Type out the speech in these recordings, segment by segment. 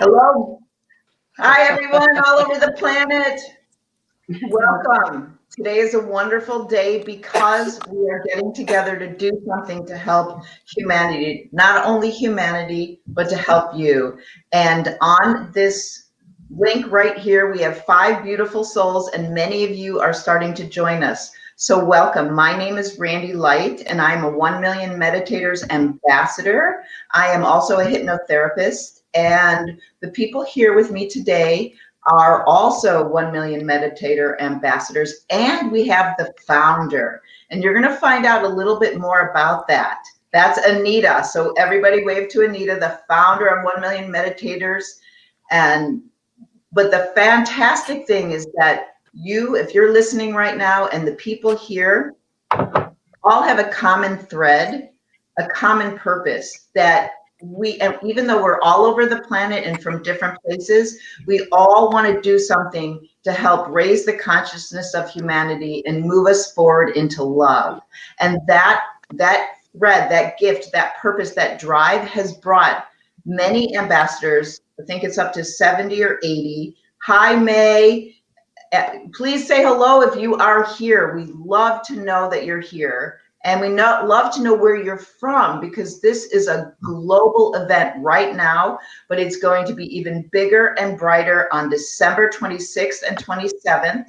Hello. Hi, everyone all over the planet. Welcome. Today is a wonderful day because we are getting together to do something to help humanity, not only humanity, but to help you. And on this link right here, we have 5 beautiful souls, and many of you are starting to join us. So welcome. My name is Randy Light, and I'm a 1 Million Meditators Ambassador. I am also a hypnotherapist, and the people here with me today are also 1 Million Meditator Ambassadors, and we have the founder. And you're going to find out a little bit more about that. That's Anita. So everybody wave to Anita, the founder of 1 Million Meditators. But the fantastic thing is that you, if you're listening right now, and the people here all have a common thread, a common purpose that and even though we're all over the planet and from different places, we all want to do something to help raise the consciousness of humanity and move us forward into love. And that thread, that gift, that purpose, that drive has brought many ambassadors. I think it's up to 70 or 80. Hi, May. Please say hello if you are here. We love to know that you're here. And we love to know where you're from, because this is a global event right now, but it's going to be even bigger and brighter on December 26th and 27th.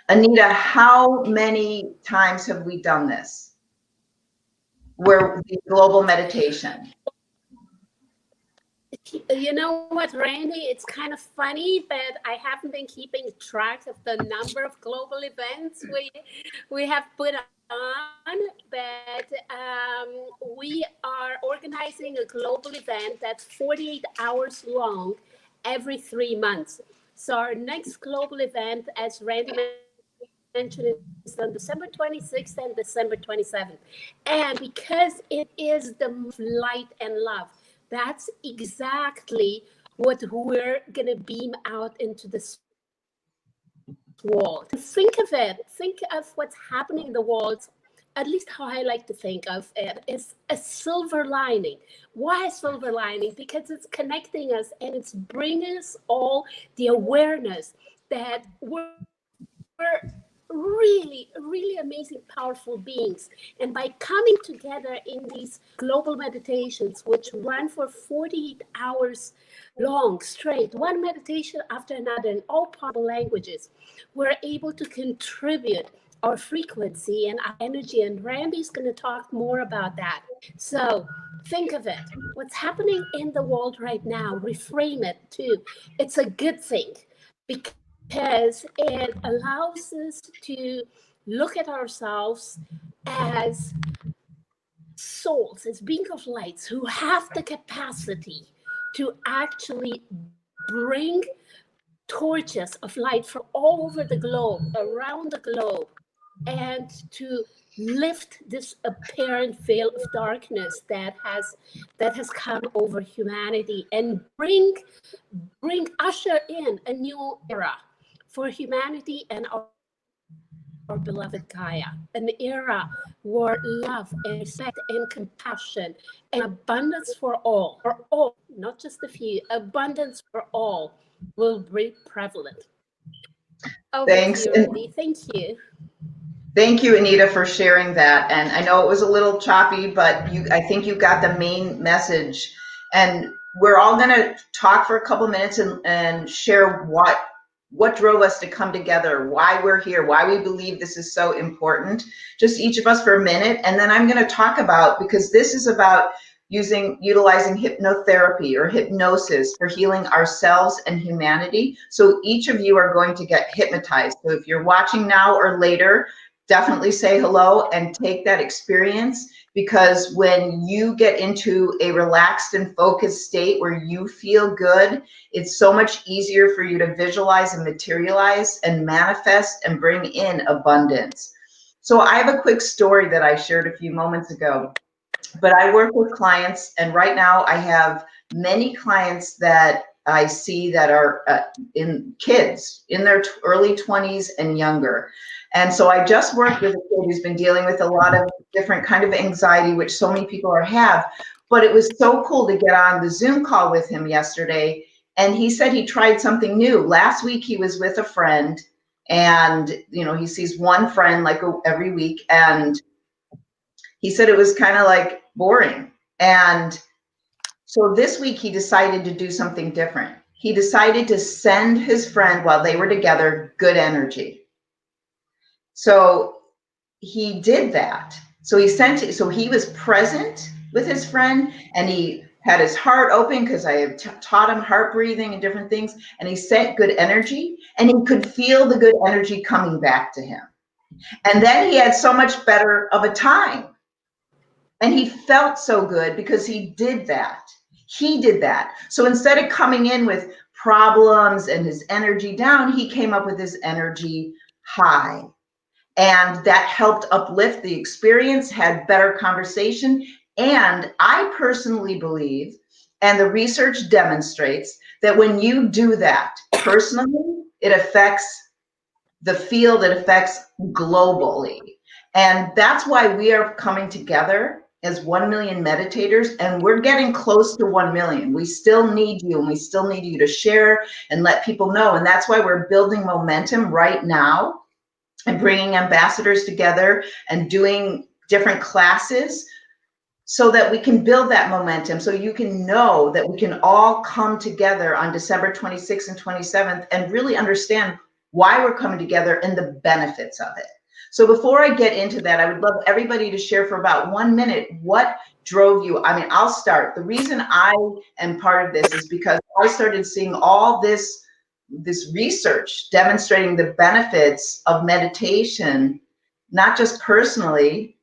Anita, how many times have we done this? Where the global meditation? You know what, Randy? It's kind of funny, but I haven't been keeping track of the number of global events we have put on, but we are organizing a global event that's 48 hours long every 3 months. So our next global event, as Randy mentioned, is on December 26th and December 27th. And because it is the light and love, that's exactly what we're going to beam out into this world. Think of it. Think of what's happening in the world. At least how I like to think of it is a silver lining. Why a silver lining? Because it's connecting us and it's bringing us all the awareness that we're really, really amazing, powerful beings. And by coming together in these global meditations, which run for 48 hours long straight, one meditation after another in all possible languages, we're able to contribute our frequency and our energy. And Randy's going to talk more about that. So think of it. What's happening in the world right now, reframe it too. It's a good thing, because it allows us to look at ourselves as souls, as beings of lights who have the capacity to actually bring torches of light from all over the globe, around the globe, and to lift this apparent veil of darkness that has come over humanity, and usher in a new era for humanity and our beloved Gaia, an era where love and respect and compassion and abundance for all, not just a few, abundance for all will be prevalent. Thanks. To you, Randy. Thank you. Thank you, Anita, for sharing that. And I know it was a little choppy, but I think you got the main message. And we're all going to talk for a couple minutes and share what drove us to come together, why we're here, why we believe this is so important. Just each of us for a minute. And then I'm going to talk about, because this is about utilizing hypnotherapy or hypnosis for healing ourselves and humanity. So each of you are going to get hypnotized. So if you're watching now or later, definitely say hello and take that experience, because when you get into a relaxed and focused state where you feel good, it's so much easier for you to visualize and materialize and manifest and bring in abundance. So I have a quick story that I shared a few moments ago, but I work with clients, and right now I have many clients that I see that are in kids in their early 20s and younger. And so I just worked with a kid who's been dealing with a lot of different kind of anxiety, which so many people have. But it was so cool to get on the Zoom call with him yesterday. And he said he tried something new. Last week he was with a friend, and he sees one friend like every week, and he said it was kind of like boring. And so this week he decided to do something different. He decided to send his friend, while they were together, good energy. So he did that. So he was present with his friend, and he had his heart open, because I had taught him heart breathing and different things, and he sent good energy, and he could feel the good energy coming back to him. And then he had so much better of a time. And he felt so good because he did that. He did that. So instead of coming in with problems and his energy down, he came up with his energy high. And that helped uplift the experience, had better conversation. And I personally believe, and the research demonstrates, that when you do that personally, it affects the field, it affects globally. And that's why we are coming together as 1 million meditators, and we're getting close to 1 million. We still need you, and we still need you to share and let people know. And that's why we're building momentum right now and bringing ambassadors together and doing different classes so that we can build that momentum, so you can know that we can all come together on December 26th and 27th and really understand why we're coming together and the benefits of it. So before I get into that, I would love everybody to share for about 1 minute what drove you. I mean, I'll start. The reason I am part of this is because I started seeing all this research demonstrating the benefits of meditation, not just personally,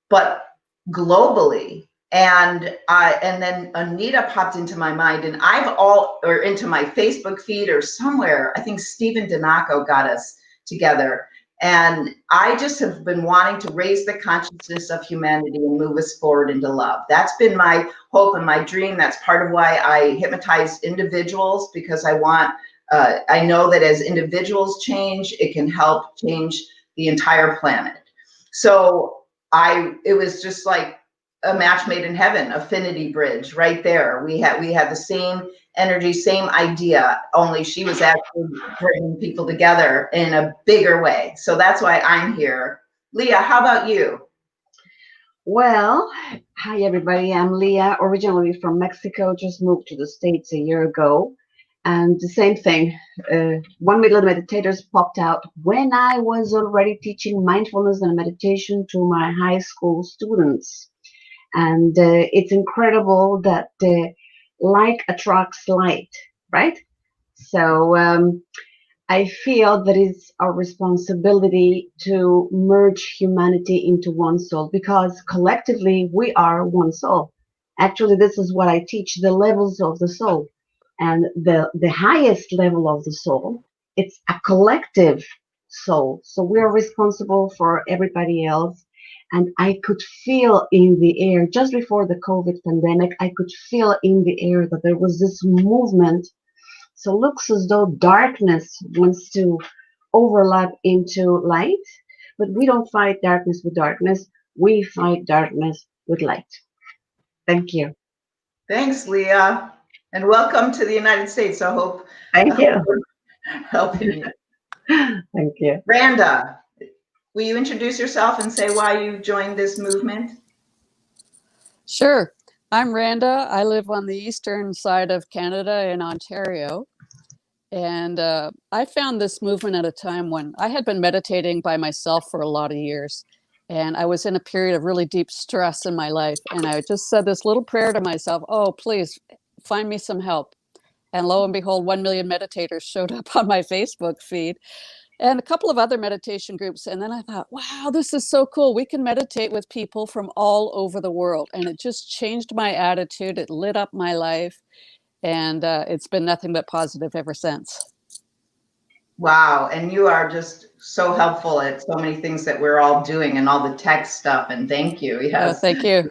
but globally. And then Anita popped into my mind, and into my Facebook feed or somewhere, I think Stephen Donaco got us together. And I just have been wanting to raise the consciousness of humanity and move us forward into love. That's been my hope and my dream. That's part of why I hypnotize individuals, because I know that as individuals change, it can help change the entire planet. So it was just like a match made in heaven, affinity bridge right there. We had the same energy, same idea, only she was actually bringing people together in a bigger way. So that's why I'm here. Leah, how about you? Well, hi everybody. I'm Leah, originally from Mexico, just moved to the States a year ago. And the same thing, 1 million meditators popped out when I was already teaching mindfulness and meditation to my high school students. And it's incredible that like attracts light, right? So I feel that it's our responsibility to merge humanity into one soul, because collectively we are one soul. Actually, this is what I teach, the levels of the soul. And the highest level of the soul, it's a collective soul. So we're responsible for everybody else. And I could feel in the air, just before the COVID pandemic, I could feel in the air that there was this movement. So it looks as though darkness wants to overlap into light, but we don't fight darkness with darkness. We fight darkness with light. Thank you. Thanks, Leah. And welcome to the United States. I hope. Thank you. Helping you. Thank you. Randa, will you introduce yourself and say why you joined this movement? Sure. I'm Randa. I live on the eastern side of Canada in Ontario. And I found this movement at a time when I had been meditating by myself for a lot of years. And I was in a period of really deep stress in my life. And I just said this little prayer to myself, oh, please find me some help. And lo and behold, 1 million meditators showed up on my Facebook feed and a couple of other meditation groups. And then I thought, wow, this is so cool. We can meditate with people from all over the world. And it just changed my attitude. It lit up my life. And it's been nothing but positive ever since. Wow. And you are just so helpful at so many things that we're all doing and all the tech stuff. And thank you. Yes. Oh, thank you.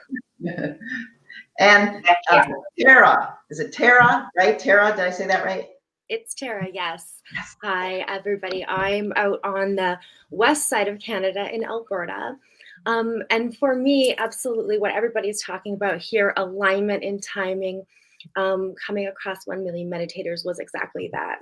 And Tara, is it Tara, right? Tara, did I say that right? It's Tara, yes. Hi, everybody. I'm out on the west side of Canada in Alberta. And for me, absolutely what everybody's talking about here, alignment in timing, coming across 1 Million Meditators was exactly that.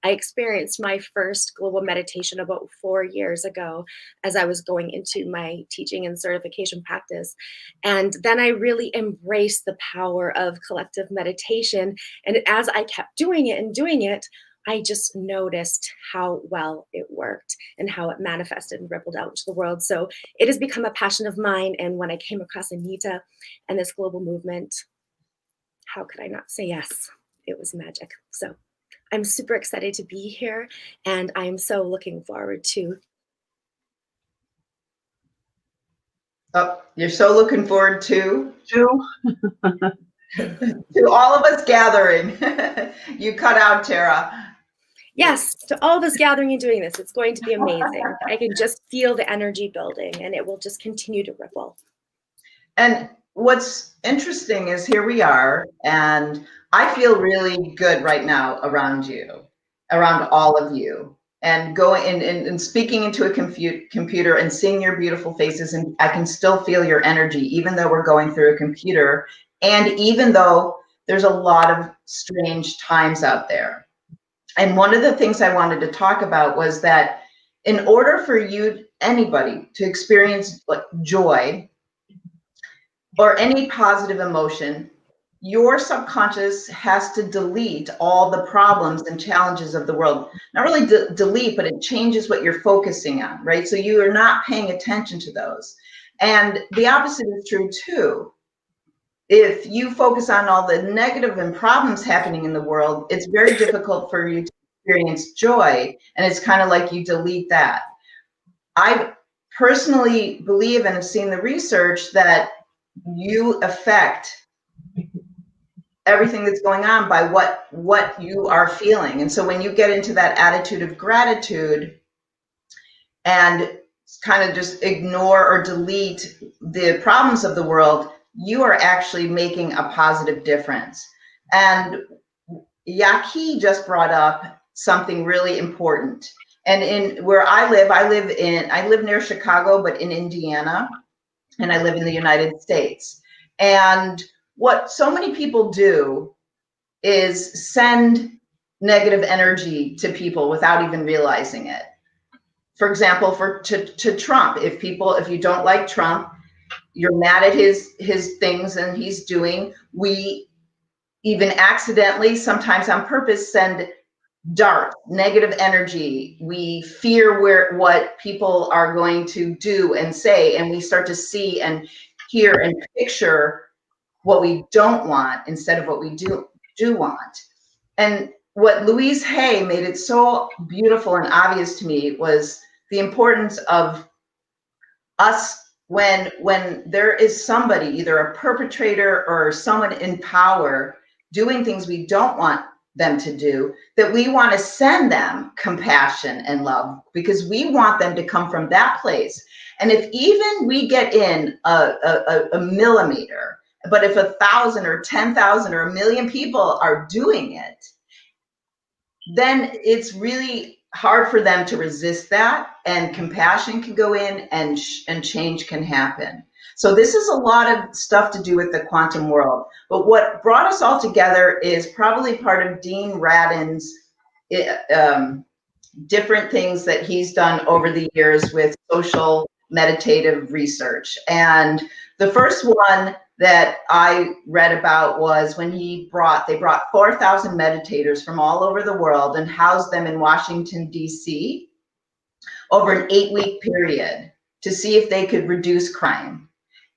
I experienced my first global meditation about 4 years ago as I was going into my teaching and certification practice. And then I really embraced the power of collective meditation. And as I kept doing it and doing it, I just noticed how well it worked and how it manifested and rippled out into the world. So it has become a passion of mine. And when I came across Anita and this global movement, how could I not say yes? It was magic. So I'm super excited to be here, and I'm so looking forward to. Oh, you're so looking forward to Two. all of us gathering. You cut out, Tara. Yes, to all of us gathering and doing this, it's going to be amazing. I can just feel the energy building, and it will just continue to ripple. And what's interesting is here we are, and I feel really good right now around you, around all of you, and going and speaking into a computer and seeing your beautiful faces, and I can still feel your energy, even though we're going through a computer, and even though there's a lot of strange times out there. And one of the things I wanted to talk about was that in order for you, anybody, to experience joy or any positive emotion, your subconscious has to delete all the problems and challenges of the world. Not really delete, but it changes what you're focusing on, right? So you are not paying attention to those. And the opposite is true too. If you focus on all the negative and problems happening in the world, it's very difficult for you to experience joy. And it's kind of like you delete that. I personally believe and have seen the research that you affect everything that's going on by what you are feeling. And so when you get into that attitude of gratitude and kind of just ignore or delete the problems of the world, you are actually making a positive difference. And Yaki just brought up something really important. And in where I live near Chicago, but in Indiana, and I live in the United States. And what so many people do is send negative energy to people without even realizing it. For example, to Trump, if you don't like Trump, you're mad at his things and he's doing, we even accidentally, sometimes on purpose, send dark, negative energy. We fear what people are going to do and say, and we start to see and hear and picture what we don't want instead of what we do want. And what Louise Hay made it so beautiful and obvious to me was the importance of us when there is somebody, either a perpetrator or someone in power, doing things we don't want them to do, that we want to send them compassion and love because we want them to come from that place. And if even we get in a millimeter, but if 1,000 or 10,000 or 1 million people are doing it, then it's really hard for them to resist that, and compassion can go in and change can happen. So this is a lot of stuff to do with the quantum world. But what brought us all together is probably part of Dean Radin's different things that he's done over the years with social meditative research. And the first one that I read about was when they brought 4,000 meditators from all over the world and housed them in Washington, D.C. over an 8-week period to see if they could reduce crime.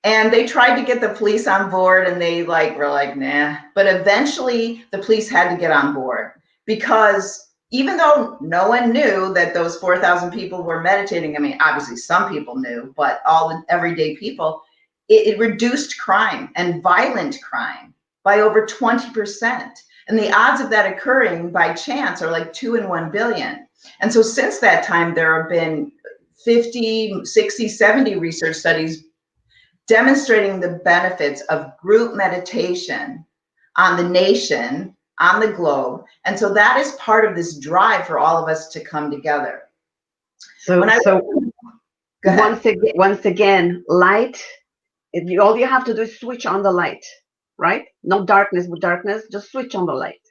And they tried to get the police on board, and they were like, nah. But eventually the police had to get on board, because even though no one knew that those 4,000 people were meditating, I mean, obviously some people knew, but all the everyday people, it reduced crime and violent crime by over 20%. And the odds of that occurring by chance are like 2 in 1 billion. And so since that time, there have been 50, 60, 70 research studies demonstrating the benefits of group meditation on the nation, on the globe. And so that is part of this drive for all of us to come together. So Go ahead. Once again, light. All you have to do is switch on the light, right? No darkness with darkness, just switch on the light.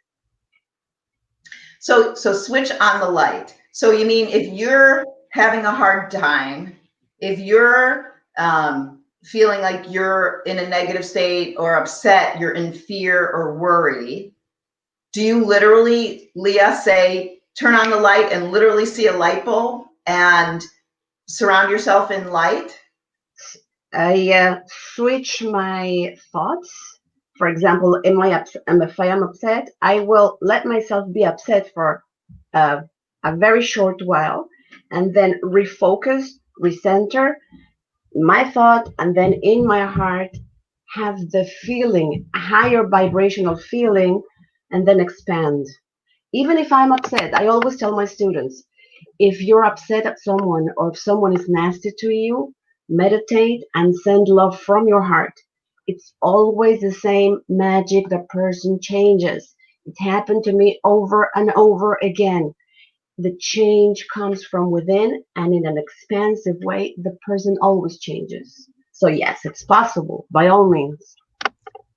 So switch on the light. So you mean if you're having a hard time, if you're feeling like you're in a negative state or upset, you're in fear or worry, do you literally, Leah, say, turn on the light and literally see a light bulb and surround yourself in light? I switch my thoughts. For example, if I am upset, I will let myself be upset for a very short while, and then refocus, recenter my thought, and then in my heart have the feeling, a higher vibrational feeling, and then expand. Even if I'm upset, I always tell my students, if you're upset at someone or if someone is nasty to you, meditate and send love from your heart. It's always the same magic. The person changes. It happened to me over and over again. The change comes from within, and in an expansive way, the person always changes. So yes, it's possible, by all means.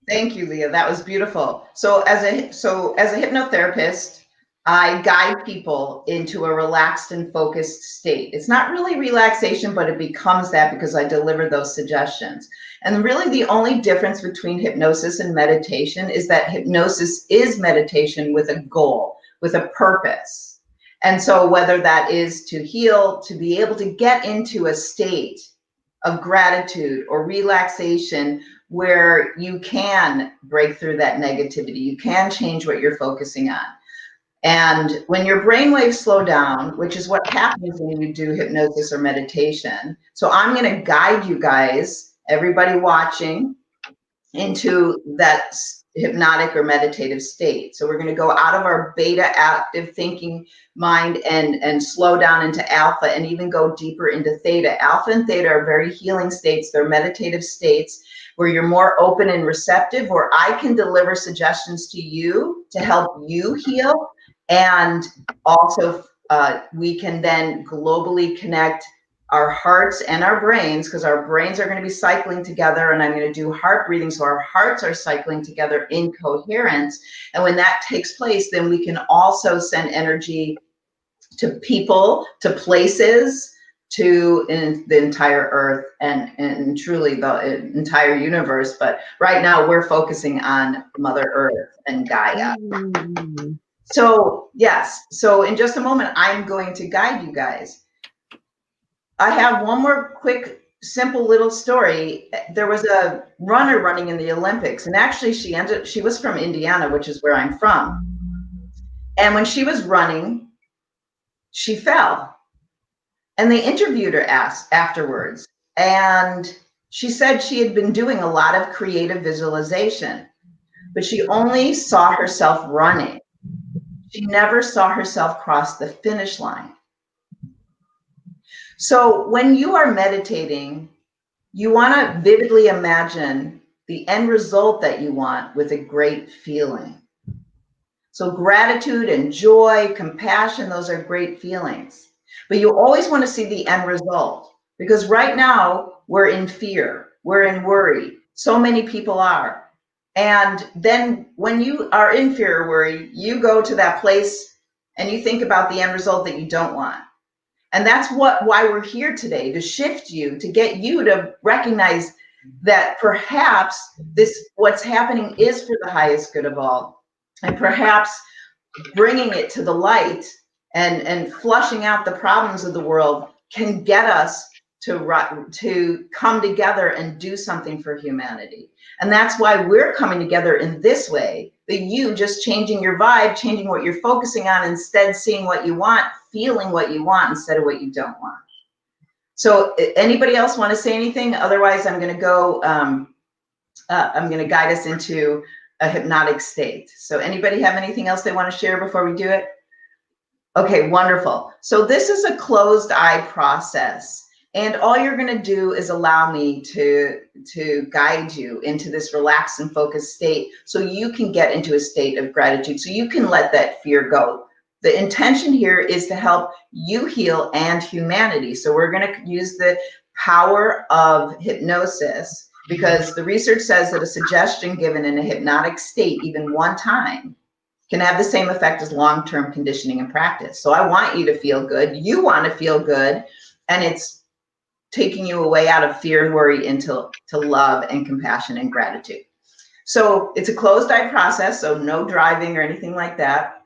Thank you, Leah. That was beautiful. So as a hypnotherapist, I guide people into a relaxed and focused state. It's not really relaxation, but it becomes that because I deliver those suggestions. And really the only difference between hypnosis and meditation is that hypnosis is meditation with a goal, with a purpose. And so whether that is to heal, to be able to get into a state of gratitude or relaxation where you can break through that negativity, you can change what you're focusing on. And when your brainwaves slow down, which is what happens when you do hypnosis or meditation. So I'm going to guide you guys, everybody watching, into that hypnotic or meditative state. So we're going to go out of our beta active thinking mind and slow down into alpha and even go deeper into theta. Alpha and theta are very healing states. They're meditative states where you're more open and receptive, where I can deliver suggestions to you to help you heal. And also we can then globally connect our hearts and our brains, because our brains are going to be cycling together, and I'm going to do heart breathing so our hearts are cycling together in coherence. And when that takes place, then we can also send energy to people, to places, to the entire earth and truly the entire universe. But right now we're focusing on Mother Earth and Gaia. So yes, so in just a moment, I'm going to guide you guys. I have one more quick, simple little story. There was a runner running in the Olympics, and actually she was from Indiana, which is where I'm from. And when she was running, she fell. And they interviewed her afterwards. And she said she had been doing a lot of creative visualization, but she only saw herself running. She never saw herself cross the finish line. So when you are meditating, you want to vividly imagine the end result that you want with a great feeling. So gratitude and joy, compassion, those are great feelings. But you always want to see the end result, because right now we're in fear, we're in worry. So many people are. And then when you are in fear or worry, you go to that place and you think about the end result that you don't want. And that's why we're here today, to shift you, to get you to recognize that perhaps what's happening is for the highest good of all. And perhaps bringing it to the light and flushing out the problems of the world can get us to come together and do something for humanity. And that's why we're coming together in this way, that you just changing your vibe, changing what you're focusing on, instead seeing what you want, feeling what you want instead of what you don't want. So anybody else want to say anything? Otherwise, I'm going to go, I'm going to guide us into a hypnotic state. So anybody have anything else they want to share before we do it? Okay, wonderful. So this is a closed eye process. And all you're going to do is allow me to guide you into this relaxed and focused state so you can get into a state of gratitude, so you can let that fear go. The intention here is to help you heal and humanity. So we're going to use the power of hypnosis, because the research says that a suggestion given in a hypnotic state, even one time, can have the same effect as long-term conditioning and practice. So I want you to feel good. You want to feel good. And it's taking you away out of fear and worry into love and compassion and gratitude. So it's a closed eye process, so no driving or anything like that.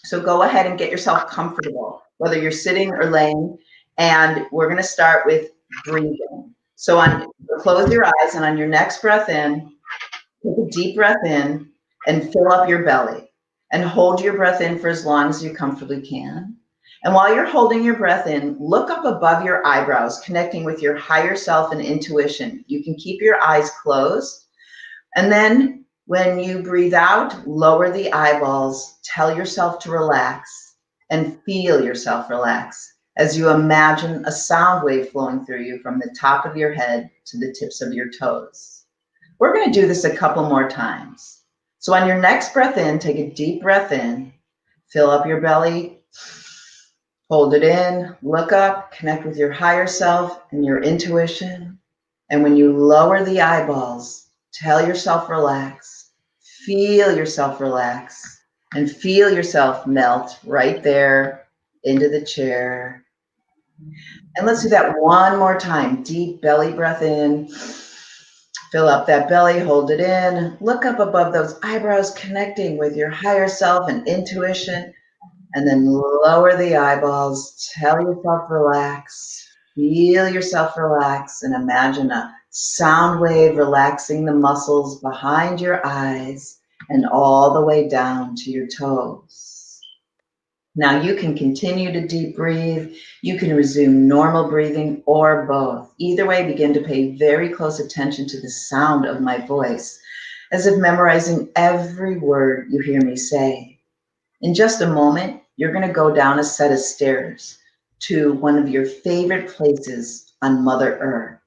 So go ahead and get yourself comfortable, whether you're sitting or laying. And we're going to start with breathing. So close your eyes, and on your next breath in, take a deep breath in and fill up your belly. And hold your breath in for as long as you comfortably can. And while you're holding your breath in, look up above your eyebrows, connecting with your higher self and intuition. You can keep your eyes closed. And then when you breathe out, lower the eyeballs, tell yourself to relax, and feel yourself relax as you imagine a sound wave flowing through you from the top of your head to the tips of your toes. We're going to do this a couple more times. So on your next breath in, take a deep breath in, fill up your belly, hold it in, look up, connect with your higher self and your intuition. And when you lower the eyeballs, tell yourself relax, feel yourself relax, and feel yourself melt right there into the chair. And let's do that one more time. Deep belly breath in. Fill up that belly, hold it in, look up above those eyebrows, connecting with your higher self and intuition, and then lower the eyeballs, tell yourself relax, feel yourself relax, and imagine a sound wave relaxing the muscles behind your eyes and all the way down to your toes. Now you can continue to deep breathe. You can resume normal breathing or both. Either way, begin to pay very close attention to the sound of my voice, as if memorizing every word you hear me say. In just a moment, you're going to go down a set of stairs to one of your favorite places on Mother Earth.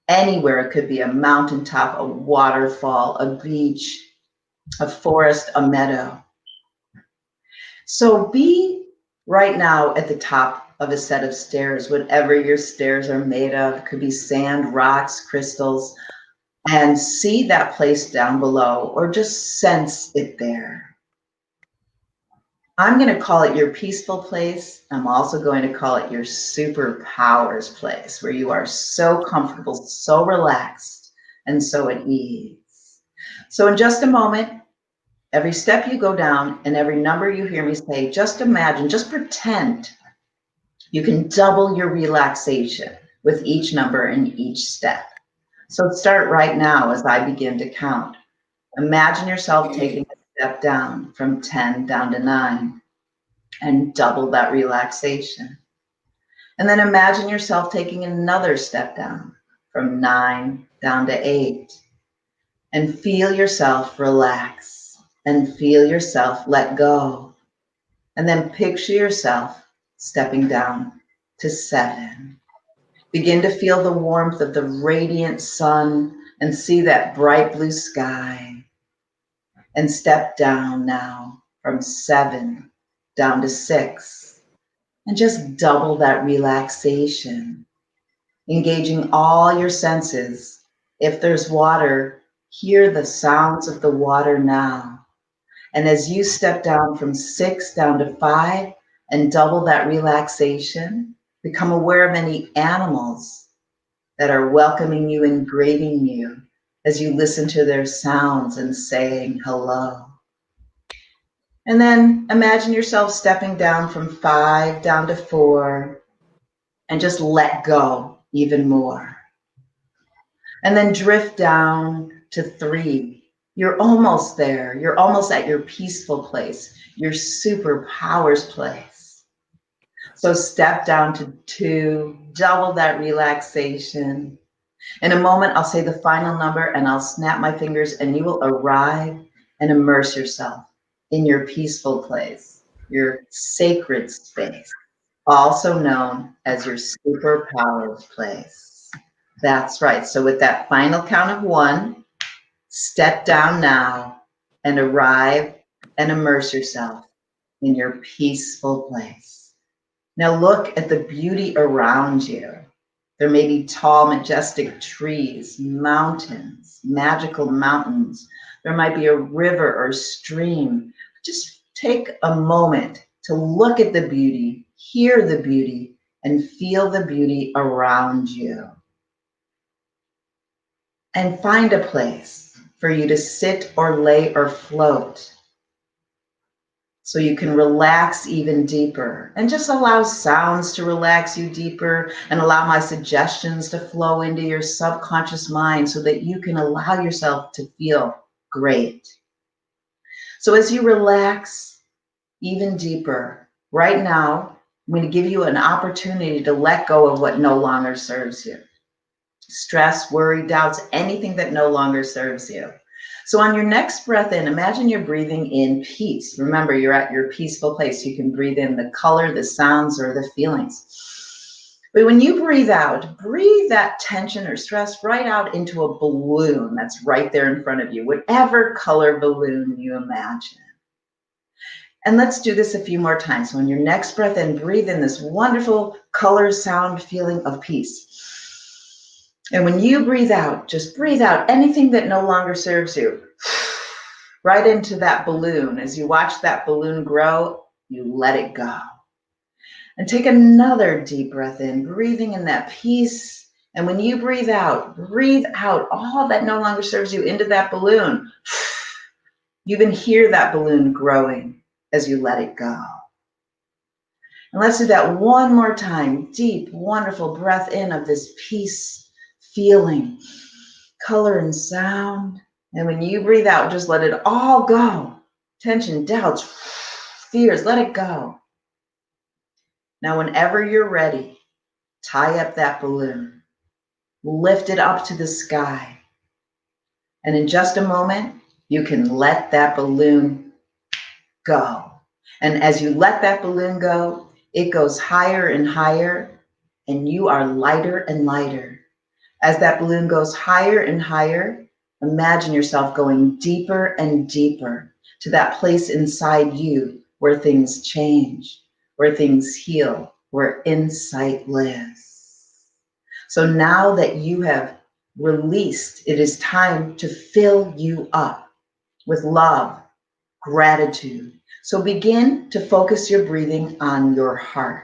Anywhere. It could be a mountaintop, a waterfall, a beach, a forest, a meadow. So be right now at the top of a set of stairs, whatever your stairs are made of. It could be sand, rocks, crystals, and see that place down below, or just sense it there. I'm going to call it your peaceful place. I'm also going to call it your superpowers place, where you are so comfortable, so relaxed, and so at ease. So in just a moment, every step you go down and every number you hear me say, just imagine, just pretend you can double your relaxation with each number and each step. So start right now as I begin to count. Imagine yourself taking a step down from 10 down to 9 and double that relaxation. And then imagine yourself taking another step down from 9 down to 8 and feel yourself relax and feel yourself let go. And then picture yourself stepping down to 7. Begin to feel the warmth of the radiant sun and see that bright blue sky. And step down now from 7 down to 6. And just double that relaxation, engaging all your senses. If there's water, hear the sounds of the water now. And as you step down from 6 down to 5 and double that relaxation, become aware of any animals that are welcoming you and greeting you as you listen to their sounds and saying hello. And then imagine yourself stepping down from 5 down to 4 and just let go even more. And then drift down to 3. You're almost there. You're almost at your peaceful place, your superpowers place. So step down to 2, double that relaxation. In a moment, I'll say the final number and I'll snap my fingers and you will arrive and immerse yourself in your peaceful place, your sacred space, also known as your superpowers place. That's right. So with that final count of 1, step down now and arrive and immerse yourself in your peaceful place. Now look at the beauty around you. There may be tall, majestic trees, mountains, magical mountains. There might be a river or stream. Just take a moment to look at the beauty, hear the beauty, and feel the beauty around you. And find a place for you to sit or lay or float so you can relax even deeper, and just allow sounds to relax you deeper, and allow my suggestions to flow into your subconscious mind so that you can allow yourself to feel great. So as you relax even deeper, right now, I'm going to give you an opportunity to let go of what no longer serves you. Stress, worry, doubts, anything that no longer serves you. So on your next breath in, imagine you're breathing in peace. Remember, you're at your peaceful place. You can breathe in the color, the sounds, or the feelings. But when you breathe out, breathe that tension or stress right out into a balloon that's right there in front of you, whatever color balloon you imagine. And let's do this a few more times. So on your next breath in, breathe in this wonderful color, sound, feeling of peace. And when you breathe out, just breathe out anything that no longer serves you. Right into that balloon. As you watch that balloon grow, you let it go. And take another deep breath in, breathing in that peace. And when you breathe out all that no longer serves you into that balloon. You can hear that balloon growing as you let it go. And let's do that one more time. Deep, wonderful breath in of this peace, feeling, color, and sound. And when you breathe out, just let it all go. Tension, doubts, fears, let it go. Now, whenever you're ready, tie up that balloon, lift it up to the sky. And in just a moment, you can let that balloon go. And as you let that balloon go, it goes higher and higher, and you are lighter and lighter. As that balloon goes higher and higher, imagine yourself going deeper and deeper to that place inside you where things change, where things heal, where insight lives. So now that you have released, it is time to fill you up with love, gratitude. So begin to focus your breathing on your heart.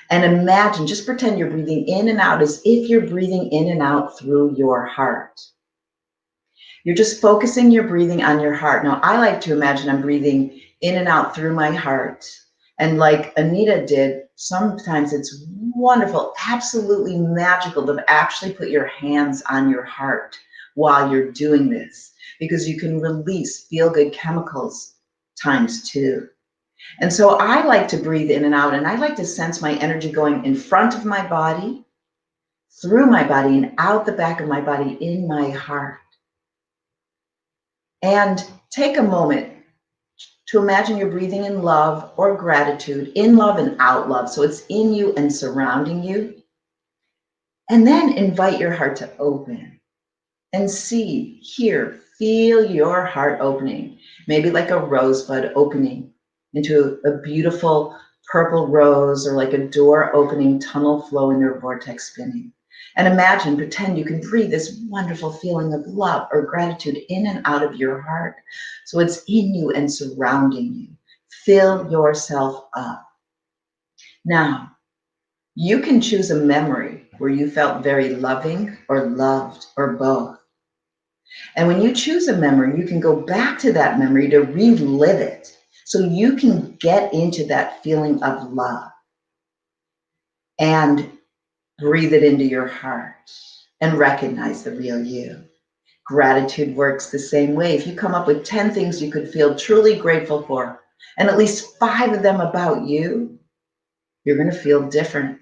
And imagine, just pretend you're breathing in and out as if you're breathing in and out through your heart. You're just focusing your breathing on your heart. Now, I like to imagine I'm breathing in and out through my heart. And like Anita did, sometimes it's wonderful, absolutely magical to actually put your hands on your heart while you're doing this, because you can release feel-good chemicals times two. And so I like to breathe in and out, and I like to sense my energy going in front of my body, through my body, and out the back of my body in my heart. And take a moment to imagine you're breathing in love or gratitude, in love and out love. So it's in you and surrounding you. And then invite your heart to open and see, hear, feel your heart opening. Maybe like a rosebud opening into a beautiful purple rose, or like a door opening, tunnel flowing, or vortex spinning. And imagine, pretend you can breathe this wonderful feeling of love or gratitude in and out of your heart. So it's in you and surrounding you. Fill yourself up. Now, you can choose a memory where you felt very loving or loved or both. And when you choose a memory, you can go back to that memory to relive it so you can get into that feeling of love and breathe it into your heart and recognize the real you. Gratitude works the same way. If you come up with 10 things you could feel truly grateful for, and at least 5 of them about you, you're going to feel different.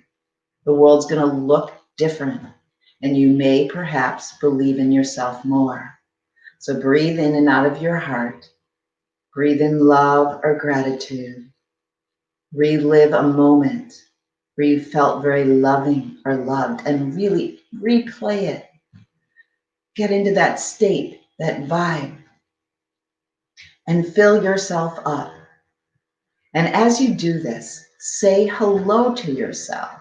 The world's going to look different, and you may perhaps believe in yourself more. So breathe in and out of your heart. Breathe in love or gratitude. Relive a moment where you felt very loving or loved, and really replay it. Get into that state, that vibe, and fill yourself up. And as you do this, say hello to yourself.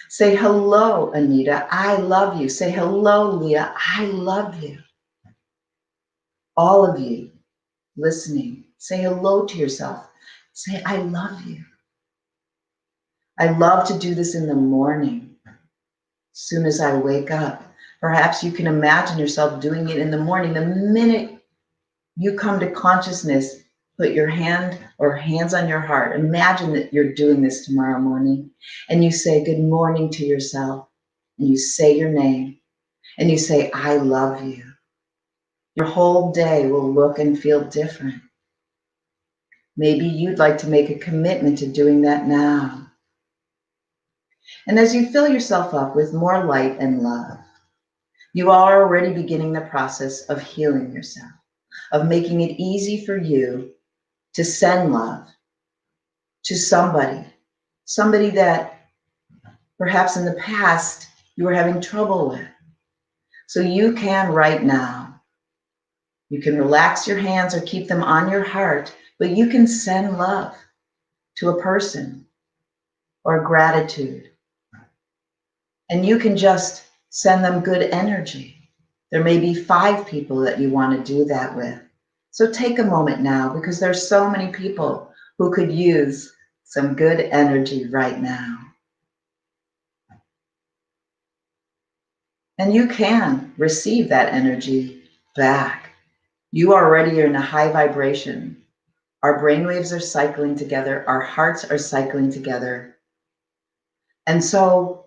Say hello, Anita, I love you. Say hello, Leah, I love you. All of you listening, say hello to yourself. Say, I love you. I love to do this in the morning, as soon as I wake up. Perhaps you can imagine yourself doing it in the morning. The minute you come to consciousness, put your hand or hands on your heart. Imagine that you're doing this tomorrow morning, and you say good morning to yourself, and you say your name, and you say, I love you. Your whole day will look and feel different. Maybe you'd like to make a commitment to doing that now. And as you fill yourself up with more light and love, you are already beginning the process of healing yourself, of making it easy for you to send love to somebody that perhaps in the past you were having trouble with. So you can right now. You can relax your hands or keep them on your heart, but you can send love to a person or gratitude. And you can just send them good energy. There may be 5 people that you want to do that with. So take a moment now, because there's so many people who could use some good energy right now. And you can receive that energy back. You already are in a high vibration. Our brainwaves are cycling together. Our hearts are cycling together. And so